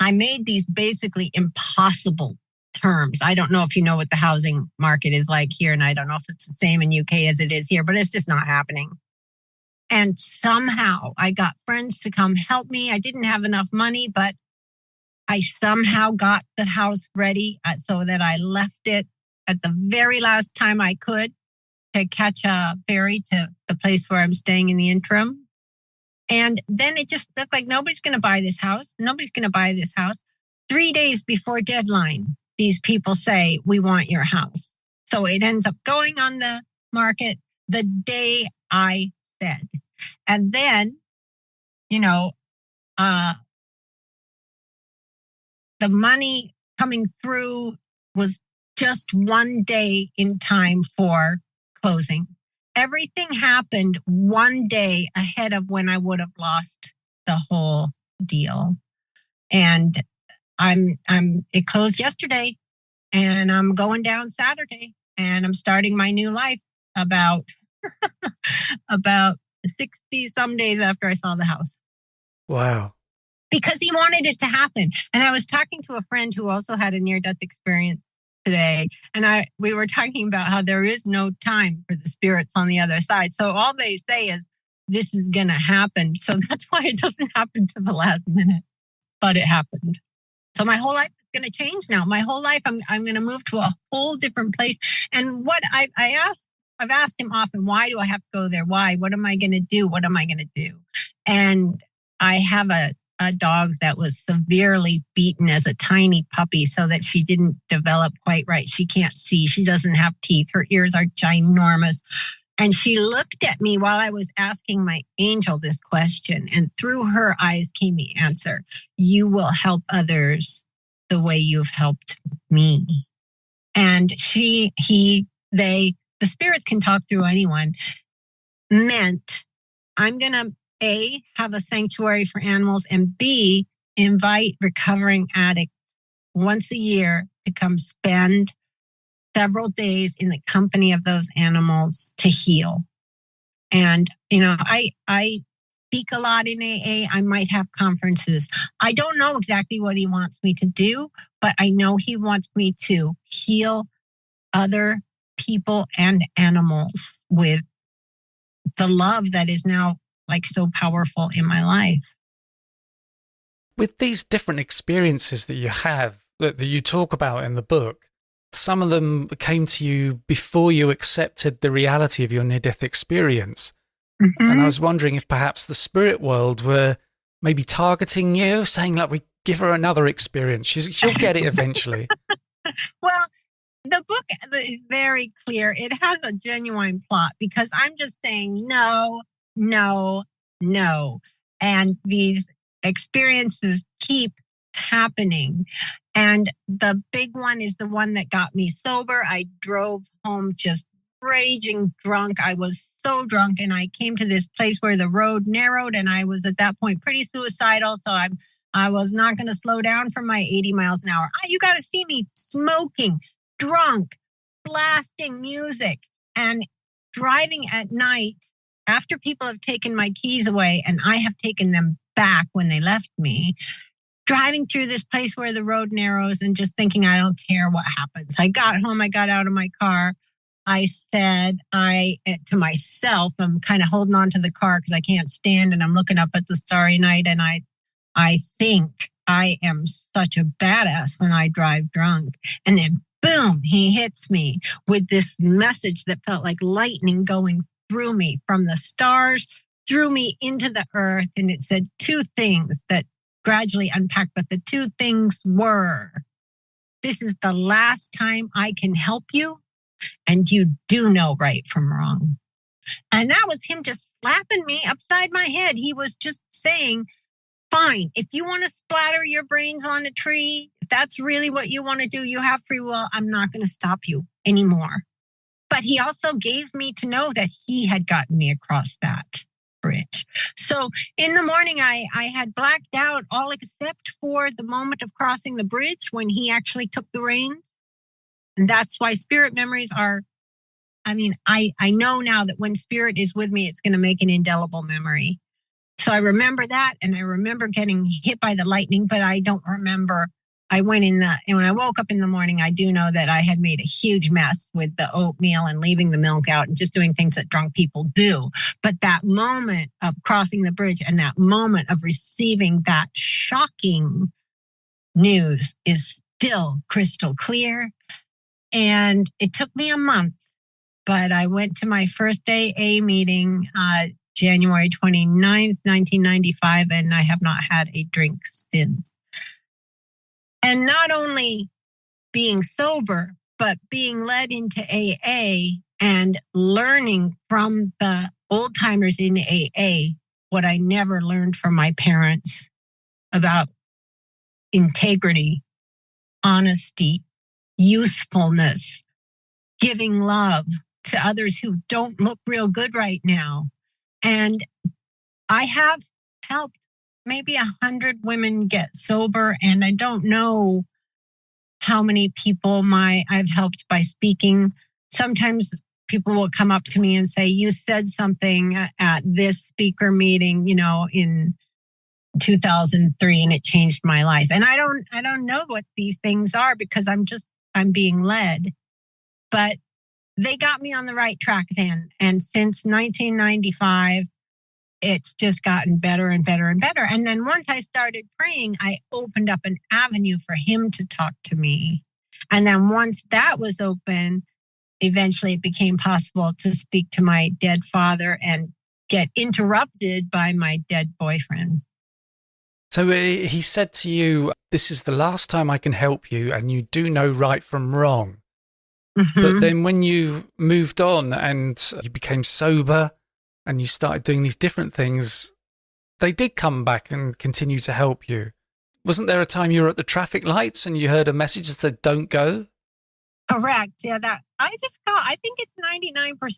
I made these basically impossible terms. I don't know if you know what the housing market is like here, and I don't know if it's the same in UK as it is here, but it's just not happening. And somehow I got friends to come help me. I didn't have enough money, but I somehow got the house ready so that I left it at the very last time I could to catch a ferry to the place where I'm staying in the interim. And then it just looked like nobody's going to buy this house. Nobody's going to buy this house. 3 days before deadline, these people say, we want your house. So it ends up going on the market the day I said. And then, the money coming through was just 1 day in time for closing. Everything happened 1 day ahead of when I would have lost the whole deal. And it closed yesterday and I'm going down Saturday and I'm starting my new life about 60 some days after I saw the house. Wow. Because he wanted it to happen. And I was talking to a friend who also had a near-death experience today. And we were talking about how there is no time for the spirits on the other side. So all they say is, this is going to happen. So that's why it doesn't happen to the last minute. But it happened. So my whole life is going to change now. My whole life, I'm going to move to a whole different place. And what I've asked him often, why do I have to go there? Why? What am I going to do? What am I going to do? And I have a dog that was severely beaten as a tiny puppy so that she didn't develop quite right. She can't see. She doesn't have teeth. Her ears are ginormous. And she looked at me while I was asking my angel this question. And through her eyes came the answer. You will help others the way you've helped me. And the spirits can talk through anyone, meant I'm going to A, have a sanctuary for animals, and B, invite recovering addicts once a year to come spend several days in the company of those animals to heal. And, I speak a lot in AA. I might have conferences. I don't know exactly what he wants me to do, but I know he wants me to heal other people and animals with the love that is now so powerful in my life. With these different experiences that you have, that you talk about in the book, some of them came to you before you accepted the reality of your near-death experience. Mm-hmm. And I was wondering if perhaps the spirit world were maybe targeting you, saying, we give her another experience. She'll get it eventually. Well, the book is very clear. It has a genuine plot because I'm just saying no. And these experiences keep happening. And the big one is the one that got me sober. I drove home just raging drunk. I was so drunk and I came to this place where the road narrowed and I was at that point pretty suicidal. So I was not going to slow down from my 80 miles an hour. You got to see me smoking, drunk, blasting music and driving at night after people have taken my keys away and I have taken them back when they left me, driving through this place where the road narrows and just thinking, I don't care what happens. I got home, I got out of my car. I said to myself, I'm kind of holding on to the car because I can't stand and I'm looking up at the starry night. And I think I am such a badass when I drive drunk. And then boom, he hits me with this message that felt like lightning going through me from the stars, threw me into the earth. And it said two things that gradually unpacked. But the two things were, this is the last time I can help you. And you do know right from wrong. And that was him just slapping me upside my head. He was just saying, fine. If you want to splatter your brains on a tree, if that's really what you want to do, you have free will. I'm not going to stop you anymore. But he also gave me to know that he had gotten me across that bridge. So in the morning, I had blacked out all except for the moment of crossing the bridge when he actually took the reins. And that's why spirit memories are, I know now that when spirit is with me, it's going to make an indelible memory. So I remember that, and I remember getting hit by the lightning, but I don't remember. And when I woke up in the morning, I do know that I had made a huge mess with the oatmeal and leaving the milk out and just doing things that drunk people do. But that moment of crossing the bridge and that moment of receiving that shocking news is still crystal clear. And it took me a month, but I went to my first AA meeting, January 29th, 1995, and I have not had a drink since. And not only being sober, but being led into AA and learning from the old timers in AA what I never learned from my parents about integrity, honesty, usefulness, giving love to others who don't look real good right now. And I have helped maybe 100 women get sober, and I don't know how many people I've helped by speaking. Sometimes people will come up to me and say, you said something at this speaker meeting, in 2003, and it changed my life. And I don't know what these things are because I'm being led, but they got me on the right track then. And since 1995, it's just gotten better and better and better. And then once I started praying, I opened up an avenue for him to talk to me. And then once that was open, eventually it became possible to speak to my dead father and get interrupted by my dead boyfriend. So he said to you, this is the last time I can help you, and you do know right from wrong. Mm-hmm. But then when you moved on and you became sober, and you started doing these different things, they did come back and continue to help you. Wasn't there a time you were at the traffic lights and you heard a message that said, don't go? Correct. Yeah, I think it's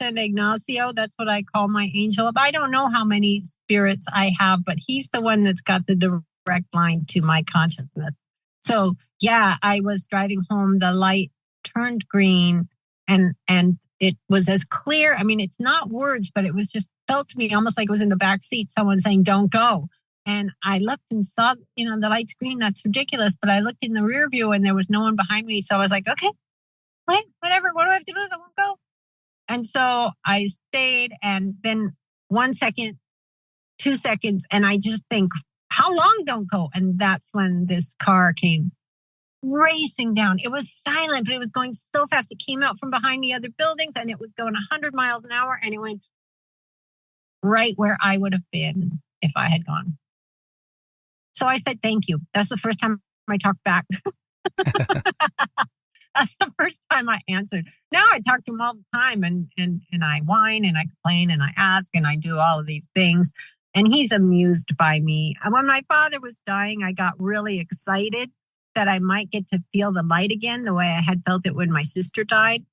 99% Ignacio. That's what I call my angel. I don't know how many spirits I have, but he's the one that's got the direct line to my consciousness. So yeah, I was driving home, the light turned green, and it was as clear. It's not words, but it was just felt to me almost like it was in the back seat, someone saying, don't go. And I looked and saw, the light's green. That's ridiculous. But I looked in the rear view and there was no one behind me. So I was like, okay, wait, whatever. What do I have to do? I won't go. And so I stayed, and then 1 second, 2 seconds. And I just think, how long don't go? And that's when this car came racing down. It was silent, but it was going so fast. It came out from behind the other buildings and it was going 100 miles an hour, and it went right where I would have been if I had gone. So I said, thank you. That's the first time I talked back. That's the first time I answered. Now I talk to him all the time, and I whine and I complain and I ask and I do all of these things. And he's amused by me. When my father was dying, I got really excited that I might get to feel the light again, the way I had felt it when my sister died.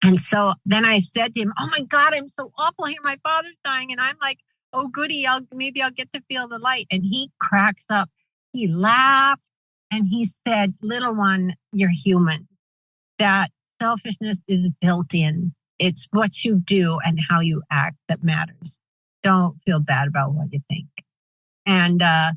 And so then I said to him, oh my God, I'm so awful here. My father's dying. And I'm like, oh goody, maybe I'll get to feel the light. And he cracks up. He laughed and he said, little one, you're human. That selfishness is built in. It's what you do and how you act that matters. Don't feel bad about what you think. And I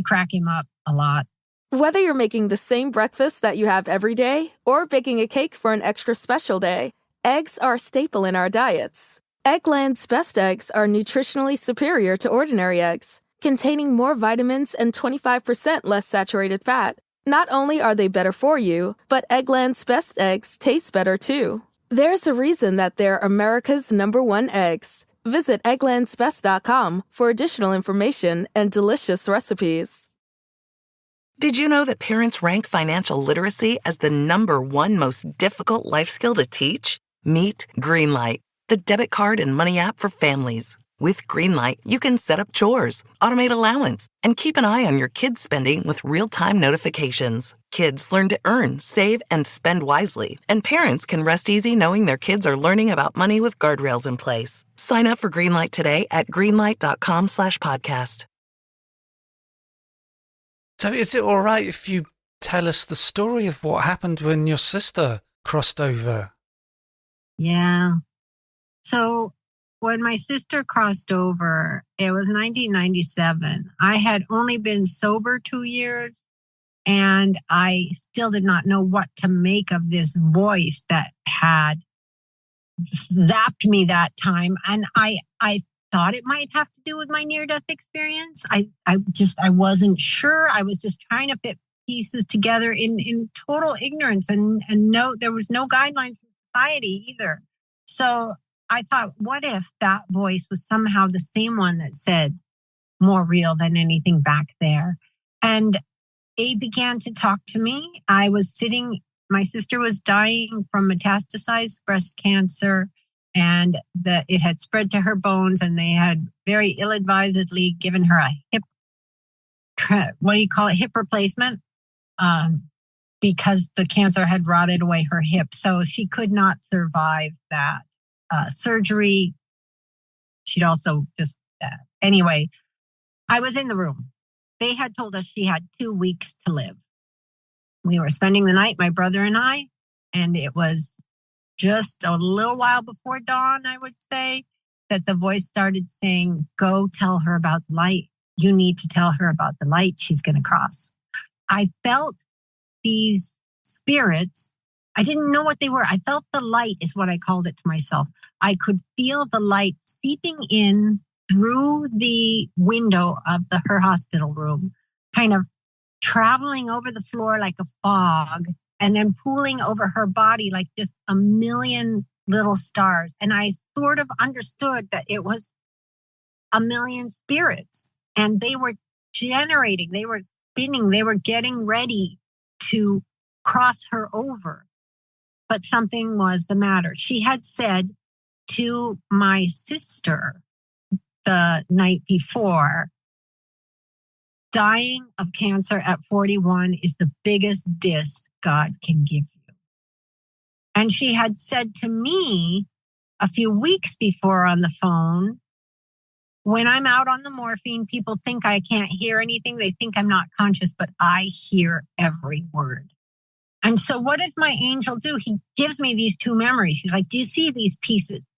crack him up a lot. Whether you're making the same breakfast that you have every day or baking a cake for an extra special day, eggs are a staple in our diets. Eggland's best eggs are nutritionally superior to ordinary eggs, containing more vitamins and 25% less saturated fat. Not only are they better for you, but Eggland's best eggs taste better too. There's a reason that they're America's #1 eggs. Visit egglandsbest.com for additional information and delicious recipes. Did you know that parents rank financial literacy as the #1 most difficult life skill to teach? Meet Greenlight, the debit card and money app for families. With Greenlight, you can set up chores, automate allowance, and keep an eye on your kids' spending with real-time notifications. Kids learn to earn, save, and spend wisely, and parents can rest easy knowing their kids are learning about money with guardrails in place. Sign up for Greenlight today at greenlight.com/podcast. So is it all right if you tell us the story of what happened when your sister crossed over? Yeah. So when my sister crossed over, it was 1997. I had only been sober 2 years, and I still did not know what to make of this voice that had zapped me that time. And I thought it might have to do with my near-death experience. I wasn't sure. I was just trying to fit pieces together in total ignorance, and no, there was no guidelines from society either. So I thought, what if that voice was somehow the same one that said more real than anything back there? And it began to talk to me. I was sitting, my sister was dying from metastasized breast cancer, and it had spread to her bones, and they had very ill-advisedly given her a hip replacement, because the cancer had rotted away her hip. So she could not survive that surgery. She'd also anyway, I was in the room. They had told us she had 2 weeks to live. We were spending the night, my brother and I, and it was just a little while before dawn, I would say, that the voice started saying, go tell her about the light. You need to tell her about the light she's going to cross. I felt these spirits. I didn't know what they were. I felt the light is what I called it to myself. I could feel the light seeping in through the window of her hospital room, kind of traveling over the floor like a fog, and then pooling over her body like just a million little stars. And I sort of understood that it was a million spirits, and they were generating, they were spinning, they were getting ready to cross her over. But something was the matter. She had said to my sister the night before, dying of cancer at 41 is the biggest diss God can give you. And she had said to me a few weeks before on the phone, when I'm out on the morphine, people think I can't hear anything. They think I'm not conscious, but I hear every word. And so what does my angel do? He gives me these two memories. He's like, do you see these pieces?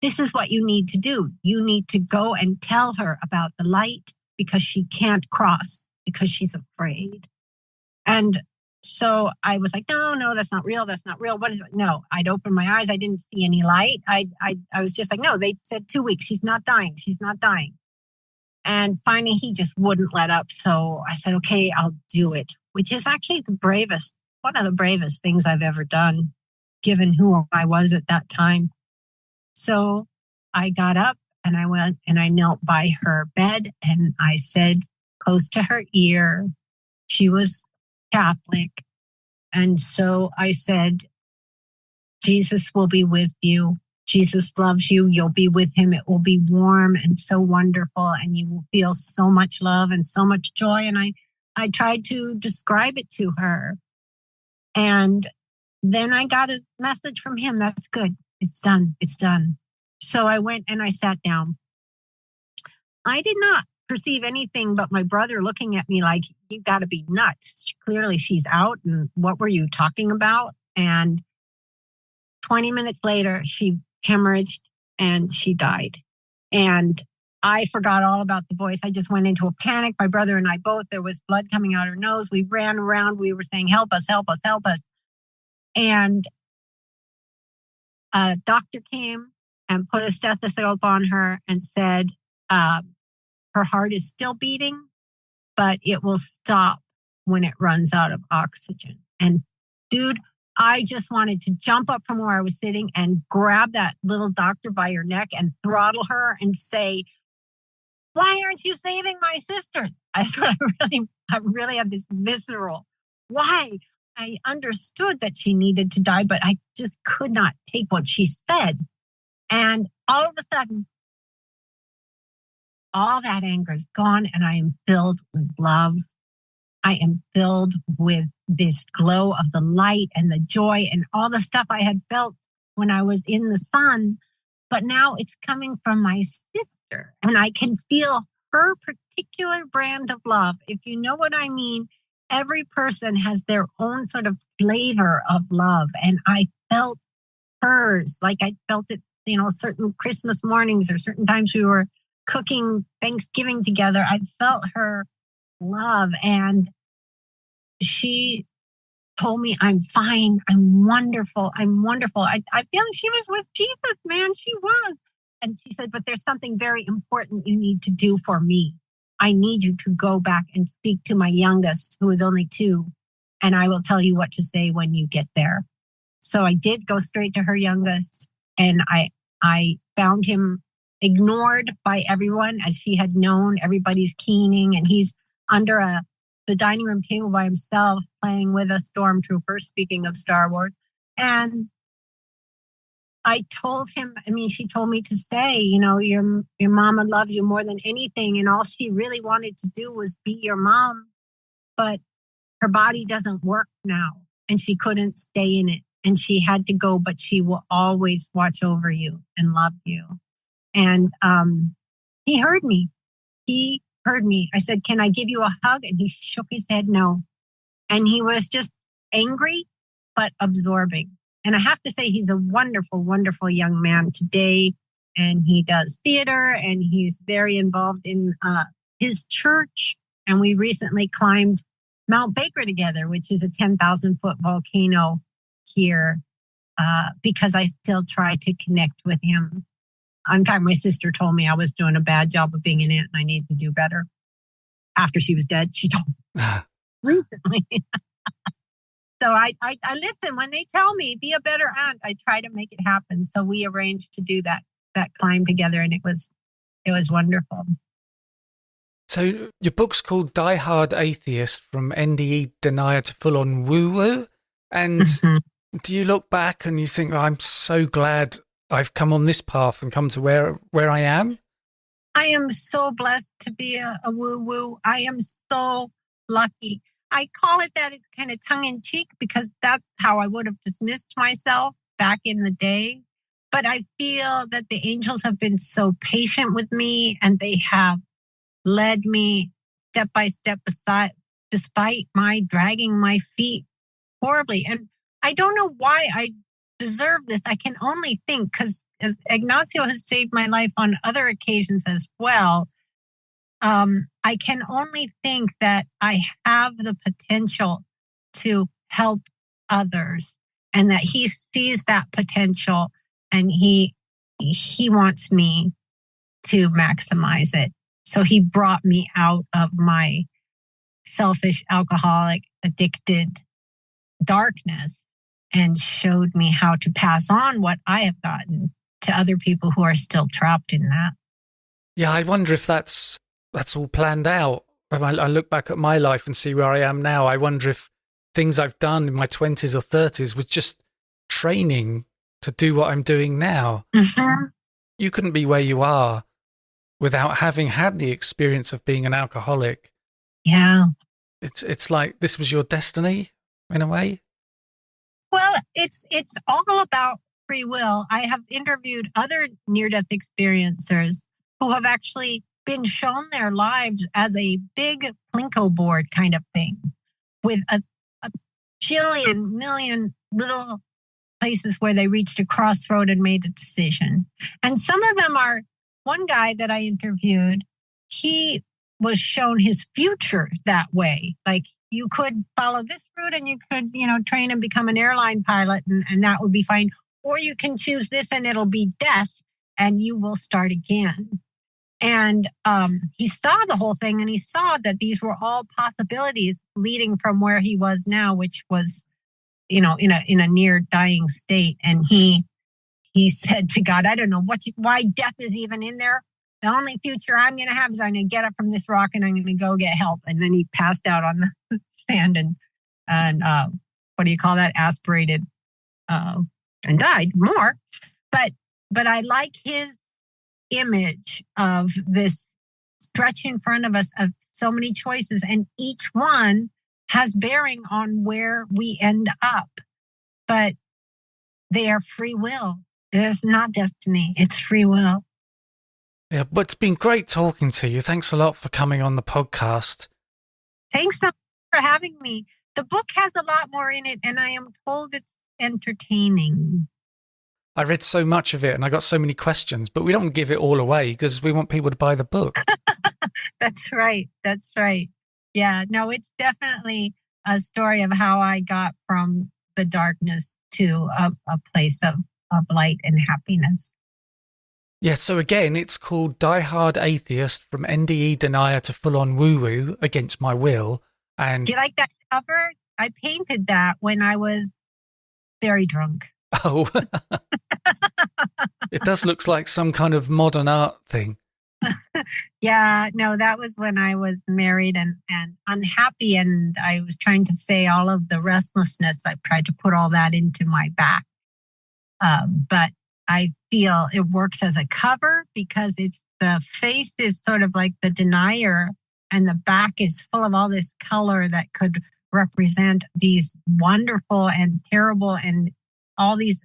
This is what you need to do. You need to go and tell her about the light, because she can't cross because she's afraid. And so I was like, no, that's not real. That's not real. What is it? No, I'd open my eyes. I didn't see any light. I was just like, no, they said 2 weeks. She's not dying. She's not dying. And finally, he just wouldn't let up. So I said, okay, I'll do it, which is actually one of the bravest things I've ever done, given who I was at that time. So I got up and I went and I knelt by her bed and I said close to her ear, she was Catholic. And so I said, Jesus will be with you. Jesus loves you. You'll be with him. It will be warm and so wonderful. And you will feel so much love and so much joy. And I tried to describe it to her. And then I got a message from him. That's good. It's done. It's done. So I went and I sat down. I did not perceive anything but my brother looking at me like, you got to be nuts. Clearly she's out. And what were you talking about? And 20 minutes later, she hemorrhaged and she died. And I forgot all about the voice. I just went into a panic. My brother and I both, there was blood coming out her nose. We ran around. We were saying, help us, help us, help us. And a doctor came and put a stethoscope on her and said, her heart is still beating, but it will stop when it runs out of oxygen. And dude, I just wanted to jump up from where I was sitting and grab that little doctor by her neck and throttle her and say, why aren't you saving my sister? I really had this visceral, why? I understood that she needed to die, but I just could not take what she said. And all of a sudden, all that anger is gone and I am filled with love. I am filled with this glow of the light and the joy and all the stuff I had felt when I was in the sun. But now it's coming from my sister and I can feel her particular brand of love. If you know what I mean, every person has their own sort of flavor of love. And I felt hers, like I felt it, certain Christmas mornings or certain times we were cooking Thanksgiving together. I felt her love. And she told me, I'm fine. I'm wonderful. I'm wonderful. I feel like she was with Jesus, man. She was. And she said, but there's something very important you need to do for me. I need you to go back and speak to my youngest, who is only 2, and I will tell you what to say when you get there. So I did go straight to her youngest, and I found him ignored by everyone, as she had known. Everybody's keening, and he's under the dining room table by himself, playing with a stormtrooper, speaking of Star Wars. And I told him, she told me to say, your mama loves you more than anything. And all she really wanted to do was be your mom. But her body doesn't work now. And she couldn't stay in it. And she had to go, but she will always watch over you and love you. And he heard me. He heard me. I said, can I give you a hug? And he shook his head no. And he was just angry, but absorbing. And I have to say, he's a wonderful, wonderful young man today. And he does theater and he's very involved in his church. And we recently climbed Mount Baker together, which is a 10,000 foot volcano here, because I still try to connect with him. In fact, my sister told me I was doing a bad job of being an aunt and I need to do better. After she was dead, she told me recently. So I listen when they tell me be a better aunt. I try to make it happen. So we arranged to do that climb together, and it was wonderful. So your book's called Die Hard Atheist: From NDE Denier to Full-on Woo-Woo. And do you look back and you think, I'm so glad I've come on this path and come to where I am? I am so blessed to be a woo-woo. I am so lucky. I call it that. It's kind of tongue-in-cheek because that's how I would have dismissed myself back in the day. But I feel that the angels have been so patient with me and they have led me step by step despite my dragging my feet horribly. And I don't know why I deserve this. I can only think, because Ignacio has saved my life on other occasions as well. I can only think that I have the potential to help others and that he sees that potential and he wants me to maximize it. So he brought me out of my selfish, alcoholic, addicted darkness and showed me how to pass on what I have gotten to other people who are still trapped in that. Yeah, I wonder if that's all planned out. When I look back at my life and see where I am now, I wonder if things I've done in my 20s or 30s was just training to do what I'm doing now. Mm-hmm. You couldn't be where you are without having had the experience of being an alcoholic. Yeah. It's like this was your destiny in a way. Well, it's all about free will. I have interviewed other near-death experiencers who have actually been shown their lives as a big Plinko board kind of thing with a million little places where they reached a crossroad and made a decision. And some of them are, one guy that I interviewed, he was shown his future that way. Like you could follow this route and you could, train and become an airline pilot and that would be fine. Or you can choose this and it'll be death and you will start again. And he saw the whole thing and he saw that these were all possibilities leading from where he was now, which was, in a near dying state. And he said to God, I don't know why death is even in there. The only future I'm going to have is I'm going to get up from this rock and I'm going to go get help. And then he passed out on the sand and what do you call that? Aspirated and died more. But I like his image of this stretch in front of us of so many choices, and each one has bearing on where we end up. But they are free will. It's not destiny. It's free will. Yeah, but it's been great talking to you. Thanks a lot for coming on the podcast. Thanks so much for having me. The book has a lot more in it, and I am told it's entertaining. I read so much of it and I got so many questions, but we don't give it all away because we want people to buy the book. That's right. That's right. Yeah, no, it's definitely a story of how I got from the darkness to a place of light and happiness. Yeah, so again, it's called Die Hard Atheist, from NDE Denier to Full-on Woo-Woo, Against My Will. And do you like that cover? I painted that when I was very drunk. Oh, it does look like some kind of modern art thing. Yeah, no, that was when I was married and unhappy, and I was trying to say all of the restlessness. I tried to put all that into my back. But I feel it works as a cover because the face is sort of like the denier, and the back is full of all this color that could represent these wonderful and terrible and all these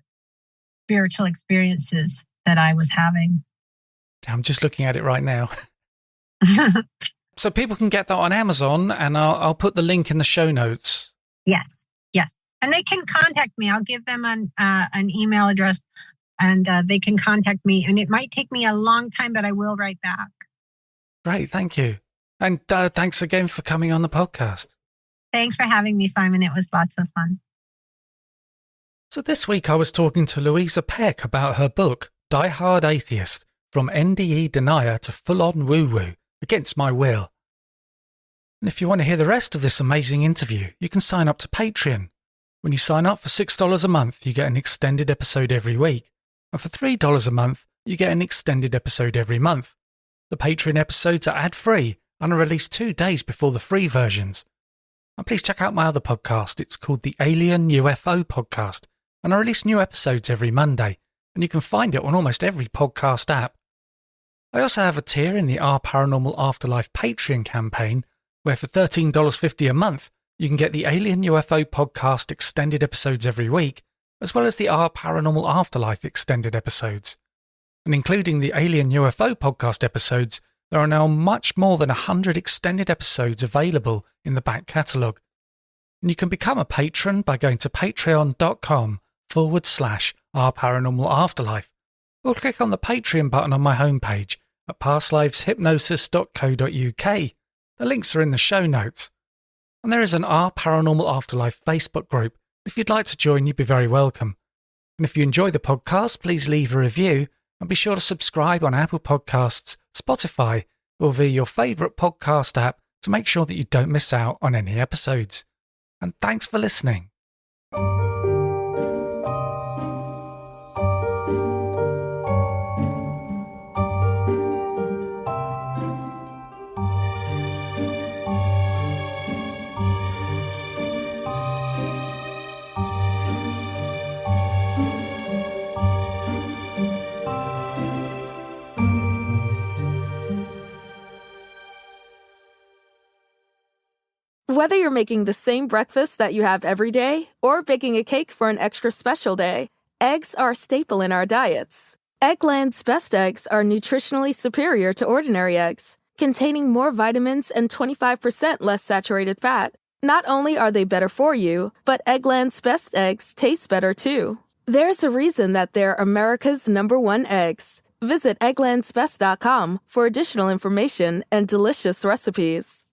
spiritual experiences that I was having. I'm just looking at it right now. So people can get that on Amazon, and I'll put the link in the show notes. Yes. And they can contact me. I'll give them an email address, and they can contact me. And it might take me a long time, but I will write back. Great, thank you. And thanks again for coming on the podcast. Thanks for having me, Simon. It was lots of fun. So this week I was talking to Louisa Peck about her book, Die Hard Atheist, From NDE Denier to Full-on Woo-Woo, Against My Will. And if you want to hear the rest of this amazing interview, you can sign up to Patreon. When you sign up for $6 a month, you get an extended episode every week. And for $3 a month, you get an extended episode every month. The Patreon episodes are ad-free and are released 2 days before the free versions. And please check out my other podcast. It's called the Alien UFO Podcast, and I release new episodes every Monday, and you can find it on almost every podcast app. I also have a tier in the Our Paranormal Afterlife Patreon campaign, where for $13.50 a month, you can get the Alien UFO Podcast extended episodes every week, as well as the Our Paranormal Afterlife extended episodes. And including the Alien UFO Podcast episodes, there are now much more than 100 extended episodes available in the back catalogue. And you can become a patron by going to patreon.com/Our Paranormal Afterlife, or click on the Patreon button on my homepage at pastliveshypnosis.co.uk. The links are in the show notes. And there is an Our Paranormal Afterlife Facebook group. If you'd like to join, you'd be very welcome. And if you enjoy the podcast, please leave a review and be sure to subscribe on Apple Podcasts, Spotify, or via your favourite podcast app to make sure that you don't miss out on any episodes. And thanks for listening. Whether you're making the same breakfast that you have every day or baking a cake for an extra special day, eggs are a staple in our diets. Eggland's best eggs are nutritionally superior to ordinary eggs, containing more vitamins and 25% less saturated fat. Not only are they better for you, but Eggland's best eggs taste better too. There's a reason that they're America's #1 eggs. Visit egglandsbest.com for additional information and delicious recipes.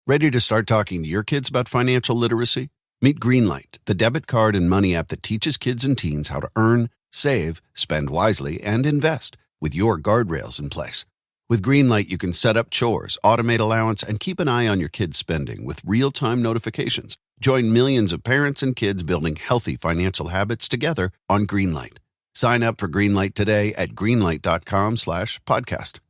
Ready to start talking to your kids about financial literacy? Meet Greenlight, the debit card and money app that teaches kids and teens how to earn, save, spend wisely, and invest with your guardrails in place. With Greenlight, you can set up chores, automate allowance, and keep an eye on your kids' spending with real-time notifications. Join millions of parents and kids building healthy financial habits together on Greenlight. Sign up for Greenlight today at greenlight.com/podcast.